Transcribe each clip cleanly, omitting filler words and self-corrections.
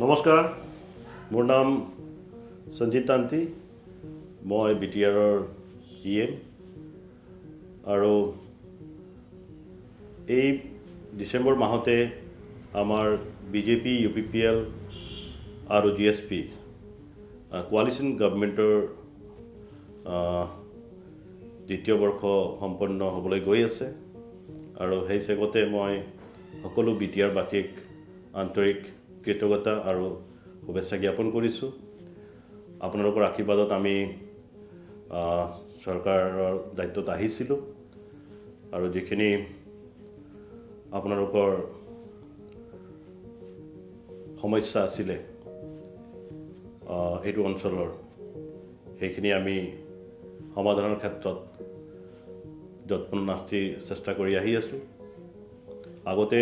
নমস্কাৰ, মোৰ নাম সঞ্জিত তান্তি। মই BTRৰ EM আৰু এই ডিচেম্বৰ মাহতে আমাৰ BJP, UPPL আৰু GSP কোৱালিশ্যন গভৰ্ণমেণ্টৰ দ্বিতীয় বৰ্ষ সম্পন্ন হ'বলৈ গৈ আছে আৰু সেই চেগতে মই সকলো BTRবাসীক আন্তৰিক কৃতজ্ঞতা আৰু শুভেচ্ছা জ্ঞাপন কৰিছোঁ। আপোনালোকৰ আশীৰ্বাদত আমি চৰকাৰৰ দায়িত্বত আহিছিলোঁ আৰু যিখিনি আপোনালোকৰ সমস্যা আছিলে এইটো অঞ্চলৰ সেইখিনি আমি সমাধানৰ ক্ষেত্ৰত যৎপৰোনাস্তি চেষ্টা কৰি আহি আছোঁ। আগতে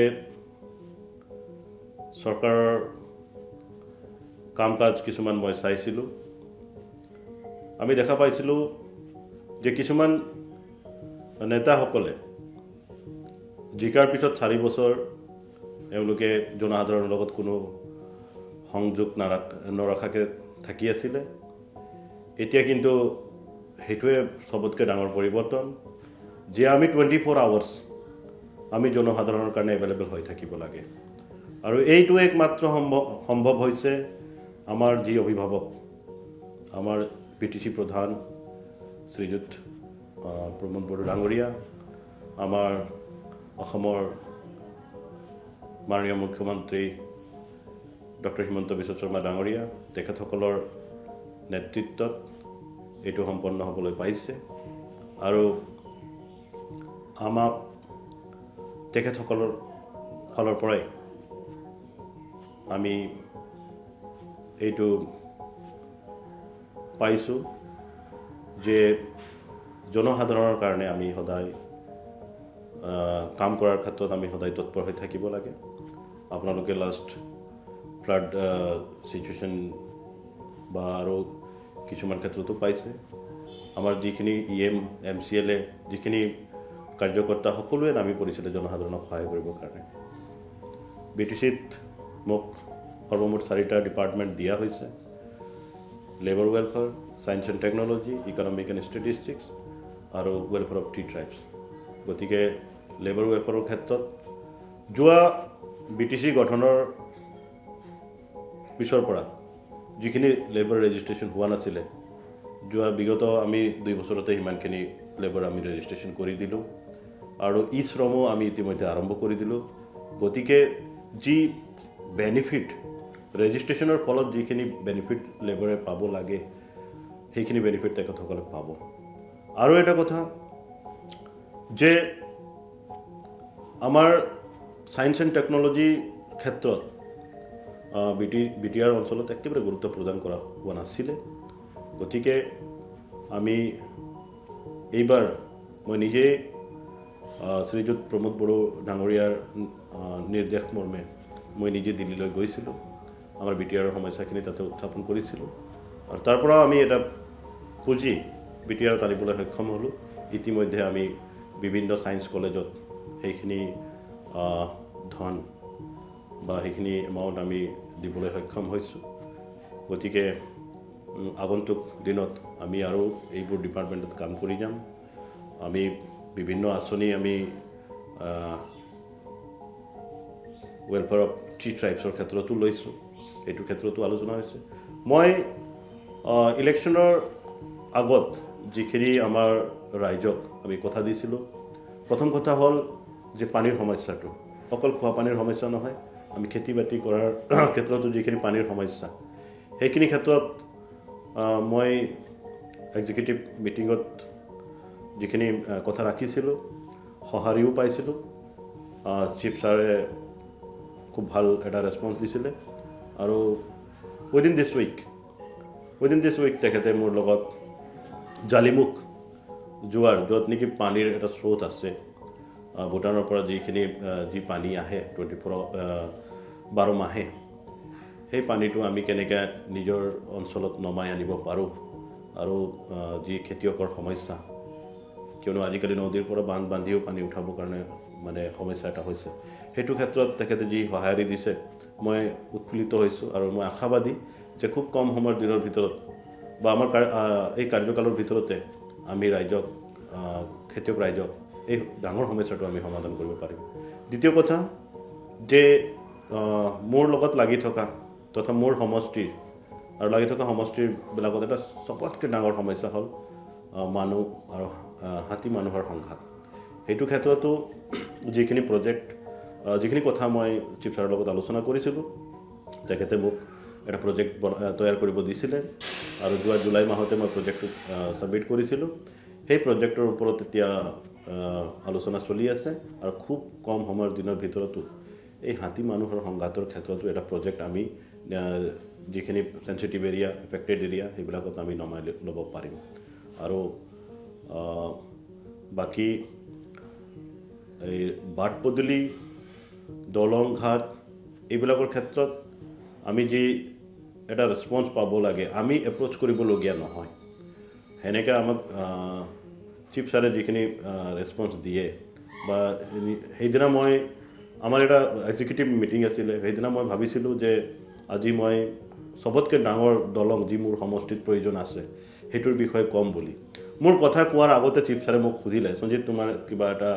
চৰকাৰৰ কাম কাজ কিছুমান মই চাইছিলোঁ। আমি দেখা পাইছিলোঁ যে কিছুমান নেতাসকলে জিকাৰ পিছত 4 বছৰ এওঁলোকে জনসাধাৰণৰ লগত কোনো সংযোগ নৰখাকৈ থাকি আছিলে। এতিয়া কিন্তু সেইটোৱে চবতকৈ ডাঙৰ পৰিৱৰ্তন যে আমি 24 আৱাৰ্ছ আমি জনসাধাৰণৰ কাৰণে এভেইলেবল হৈ থাকিব লাগে। আৰু এইটো একমাত্ৰ সম্ভৱ হৈছে আমাৰ যি অভিভাৱক, আমাৰ PTC প্ৰধান শ্ৰীযুত প্ৰমোদ বড়ো ডাঙৰীয়া, আমাৰ অসমৰ মাননীয় মুখ্যমন্ত্ৰী ডক্টৰ হিমন্ত বিশ্ব শৰ্মা ডাঙৰীয়া, তেখেতসকলৰ নেতৃত্বত এইটো সম্পন্ন হ'বলৈ পাইছে আৰু আমাক তেখেতসকলৰ ফালৰ পৰাই আমি এইটো পাইছোঁ যে জনসাধাৰণৰ কাৰণে আমি সদায় কাম কৰাৰ ক্ষেত্ৰত আমি সদায় তৎপৰ হৈ থাকিব লাগে। আপোনালোকে লাষ্ট ফ্লাড চিটুৱেশ্যন বা আৰু কিছুমান ক্ষেত্ৰতো পাইছে। আমাৰ যিখিনি EM, MCLA যিখিনি কাৰ্যকৰ্তা সকলোৱে নামি পৰিছিলে জনসাধাৰণক সহায় কৰিবৰ কাৰণে। BTCত মোক সৰ্বমুঠ 4টা ডিপাৰ্টমেণ্ট দিয়া হৈছে: labour welfare, science and technology, economic and statistics আৰু ৱেলফেয়াৰ অফ 3 ট্ৰাইবছ। গতিকে লেবাৰ ৱেলফেয়াৰৰ ক্ষেত্ৰত যোৱা BTC গঠনৰ পিছৰ পৰা যিখিনি লেবাৰ ৰেজিষ্ট্ৰেশ্যন হোৱা নাছিলে, যোৱা বিগত আমি 2 বছৰতে সিমানখিনি লেবাৰ আমি ৰেজিষ্ট্ৰেশ্যন কৰি দিলোঁ আৰু শ্ৰমো আমি ইতিমধ্যে আৰম্ভ কৰি দিলোঁ। গতিকে যি বেনিফিট ৰেজিষ্ট্ৰেশ্যনৰ ফলত যিখিনি বেনিফিট লেবাৰে পাব লাগে সেইখিনি বেনিফিট তেখেতসকলে পাব। আৰু এটা কথা যে আমাৰ ছায়েন্স এণ্ড টেকন'লজি ক্ষেত্ৰত BTR অঞ্চলত একেবাৰে গুৰুত্ব প্ৰদান কৰা হোৱা নাছিলে। গতিকে আমি এইবাৰ মই নিজেই শ্ৰীযুত প্ৰমোদ বড়ো ডাঙৰীয়াৰ নিৰ্দেশ মৰ্মে মই নিজে দিল্লীলৈ গৈছিলোঁ, আমাৰ BTRৰ সমস্যাখিনি তাতে উত্থাপন কৰিছিলোঁ আৰু তাৰ পৰাও আমি এটা পুঁজি BTRত আনিবলৈ সক্ষম হ'লোঁ। ইতিমধ্যে আমি বিভিন্ন ছায়েন্স কলেজত সেইখিনি ধন বা সেইখিনি এমাউণ্ট আমি দিবলৈ সক্ষম হৈছোঁ। গতিকে আগন্তুক দিনত আমি আৰু এইবোৰ ডিপাৰ্টমেণ্টত কাম কৰি যাম। আমি বিভিন্ন আঁচনি আমি ৱেলফেয়াৰ অফ 3 ট্ৰাইবছৰ ক্ষেত্ৰতো লৈছোঁ, এইটো ক্ষেত্ৰতো আলোচনা হৈছে। মই ইলেকশ্যনৰ আগত যিখিনি আমাৰ ৰাইজক আমি কথা দিছিলোঁ, প্ৰথম কথা হ'ল যে পানীৰ সমস্যাটো অকল খোৱা পানীৰ সমস্যা নহয়, আমি খেতি বাতি কৰাৰ ক্ষেত্ৰতো যিখিনি পানীৰ সমস্যা সেইখিনি ক্ষেত্ৰত মই এক্সিকিউটিভ মিটিঙত যিখিনি কথা ৰাখিছিলোঁ সঁহাৰিও পাইছিলোঁ। চিফ ছাৰে খুব ভাল এটা ৰেছপন্স দিছিলে আৰু উইদিন দিছ উইক তেখেতে মোৰ লগত জালিমুখ যোৱাৰ য'ত নেকি পানীৰ এটা স্ৰোত আছে, ভূটানৰ পৰা যি পানী আহে 12 মাহে, সেই পানীটো আমি কেনেকৈ নিজৰ অঞ্চলত নমাই আনিব পাৰোঁ আৰু যি খেতিয়কৰ সমস্যা কিয়নো আজিকালি নদীৰ পৰা বান্ধিও পানী উঠাবৰ কাৰণে মানে সমস্যা এটা হৈছে সেইটো ক্ষেত্ৰত তেখেতে যি সঁহাৰি দিছে মই উৎফুল্লিত হৈছোঁ আৰু মই আশাবাদী যে খুব কম সময়ৰ দিনৰ ভিতৰত বা আমাৰ এই কাৰ্যকালৰ ভিতৰতে আমি ৰাইজক খেতিয়ক ৰাইজক এই ডাঙৰ সমস্যাটো আমি সমাধান কৰিব পাৰিম দ্বিতীয় কথা যে মোৰ লগত লাগি থকা তথা মোৰ সমষ্টিৰ আৰু লাগি থকা সমষ্টিৰবিলাকত এটা চবতকৈ ডাঙৰ সমস্যা হ'ল মানুহ আৰু হাতী মানুহৰ সংঘাত সেইটো ক্ষেত্ৰতো যিখিনি কথা মই চিফ ছাৰৰ লগত আলোচনা কৰিছিলোঁ তেখেতে মোক এটা প্ৰজেক্ট তৈয়াৰ কৰিব দিছিলে আৰু যোৱা জুলাই মাহতে মই প্ৰজেক্টটো ছাবমিট কৰিছিলোঁ সেই প্ৰজেক্টৰ ওপৰত এতিয়া আলোচনা চলি আছে আৰু খুব কম সময়ৰ দিনৰ ভিতৰতো এই হাতী মানুহৰ সংঘাতৰ ক্ষেত্ৰতো এটা প্ৰজেক্ট আমি যিখিনি চেঞ্চিটিভ এৰিয়া এফেক্টেড এৰিয়া সেইবিলাকত আমি নমাই ল'ব পাৰিম আৰু বাকী এই বাট পদূলি দলং ঘাট এইবিলাকৰ ক্ষেত্ৰত আমি যি এটা ৰেছপন্স পাব লাগে আমি এপ্ৰ'চ কৰিবলগীয়া নহয় সেনেকৈ আমাক চিফ ছাৰে যিখিনি ৰেছপন্স দিয়ে বা সেইদিনা মই আমাৰ এটা এক্সিকিউটিভ মিটিং আছিলে সেইদিনা মই ভাবিছিলোঁ যে আজি মই চবতকৈ ডাঙৰ দলং যি মোৰ সমষ্টিত প্ৰয়োজন আছে সেইটোৰ বিষয়ে ক'ম বুলি মোৰ কথা কোৱাৰ আগতে চিফ ছাৰে মোক সুধিলে সঞ্জিত তোমাৰ কিবা এটা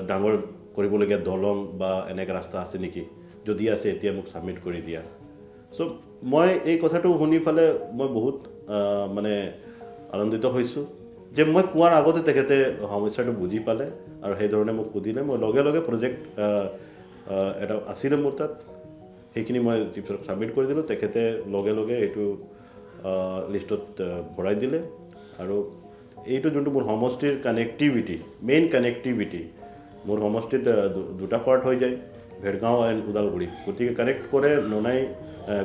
ডাঙৰ কৰিবলগীয়া দলং বা এনেকৈ ৰাস্তা আছে নেকি যদি আছে এতিয়া মোক ছাবমিট কৰি দিয়া চ' মই এই কথাটো শুনি ফালে মই বহুত মানে আনন্দিত হৈছোঁ যে মই কোৱাৰ আগতে তেখেতে সমস্যাটো বুজি পালে আৰু সেইধৰণে মোক সুধিলে মই লগে লগে প্ৰজেক্ট এটা আছিলে মোৰ তাত সেইখিনি মই চিফ ছাৰক ছাবমিট কৰি দিলোঁ তেখেতে লগে লগে এইটো লিষ্টত ভৰাই দিলে আৰু এইটো যোনটো মোৰ সমষ্টিৰ কানেক্টিভিটি মেইন কানেক্টিভিটি মোৰ সমষ্টিত দুটা পাৰ্ট হৈ যায় ভেৰগাঁও এণ্ড ওদালগুৰি গতিকে কানেক্ট কৰে ননাই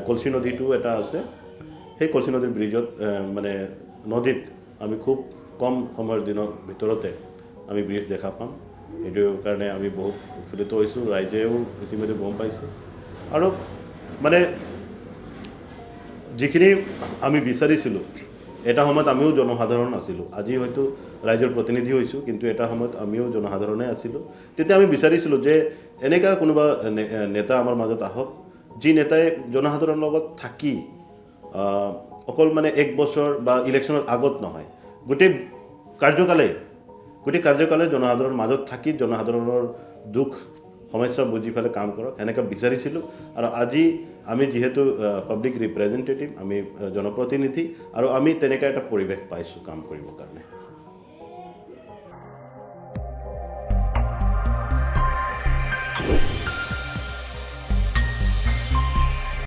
কলচি নদীটো এটা আছে সেই কলচি নদীৰ ব্ৰিজত মানে নদীত আমি খুব কম সময়ৰ দিনৰ ভিতৰতে আমি ব্ৰিজ দেখা পাম এইটো কাৰণে আমি বহুত উৎফুল্লিত হৈছোঁ ৰাইজেও ইতিমধ্যে গম পাইছে আৰু মানে যিখিনি আমি বিচাৰিছিলোঁ এটা সময়ত আমিও জনসাধাৰণ আছিলোঁ আজি হয়তো ৰাইজৰ প্ৰতিনিধি হৈছোঁ কিন্তু এটা সময়ত আমিও জনসাধাৰণে আছিলোঁ তেতিয়া আমি বিচাৰিছিলোঁ যে এনেকুৱা কোনোবা নেতা আমাৰ মাজত আহক যি নেতাই জনসাধাৰণৰ লগত থাকি অকল মানে এক বছৰ বা ইলেকশ্যনৰ আগত নহয় গোটেই কাৰ্যকালে জনসাধাৰণৰ মাজত থাকি জনসাধাৰণৰ দুখ সমস্যা বুজি পেলাই কাম কৰক সেনেকৈ বিচাৰিছিলোঁ আৰু আজি আমি যিহেতু পাব্লিক ৰিপ্ৰেজেণ্টেটিভ আমি জনপ্ৰতিনিধি আৰু আমি তেনেকৈ এটা পৰিৱেশ পাইছোঁ কাম কৰিবৰ কাৰণে